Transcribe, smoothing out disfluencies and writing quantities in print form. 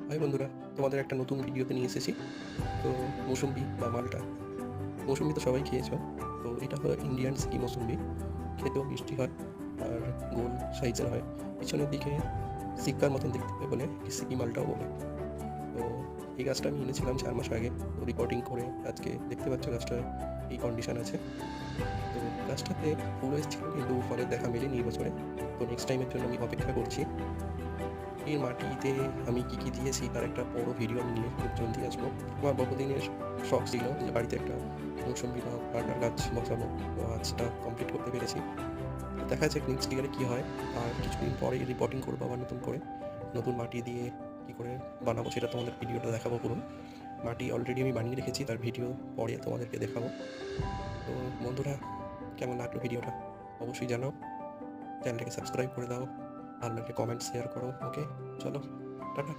High বন্ধুরা, তোমাদের একটা নতুন ভিডিওতে নিয়ে এসেছি। তো মৌসুম্বি বা মালটা, মৌসুম্বি তো সবাই খেয়েছো। তো এটা হলো ইন্ডিয়ান সিকি মৌসুম্বি। খেতেও মিষ্টি হয় আর গোল সাইজের হয়। পিছনের দিকে সিক্কার মতন দেখতে হয় বলে একে সিকি মালটাও বলে। তো এই গাছটা আমি এনেছিলাম 4 মাস আগে। তো রিপোর্টিং করে আজকে দেখতে পাচ্ছ গাছটা এই কন্ডিশন আছে। তো গাছটাতে ফুল এসেছিল কিন্তু ফলের দেখা মেলেনি এই বছরে। তো নেক্সট টাইমের জন্য আমি অপেক্ষা করছি। এই মাটিতে আমি কী কী দিয়েছি তার একটা বড় ভিডিও আমি নিয়ে খুব জলদি আসবো। আমার বহুদিনের শখ ছিল যে বাড়িতে একটা মৌসুম্বি বা পাটার গাছ বসাবো। তো আজটা কমপ্লিট করতে পেরেছি। তো দেখা যাক নেক্সট ইয়ারে কী হয়। আর কিছুদিন পরে রিপোর্টিং করবো আবার নতুন করে। নতুন মাটি দিয়ে কী করে বানাবো সেটা তোমাদের ভিডিওটা দেখাবো পুরো। মাটি অলরেডি আমি বানিয়ে রেখেছি, তার ভিডিও পরে তোমাদেরকে দেখাবো। তো বন্ধুরা, কেমন লাগলো ভিডিওটা অবশ্যই জানাও। চ্যানেলটাকে সাবস্ক্রাইব করে দাও, ভালো লাগলে কমেন্ট শেয়ার করো। ওকে, চলো, টাটা।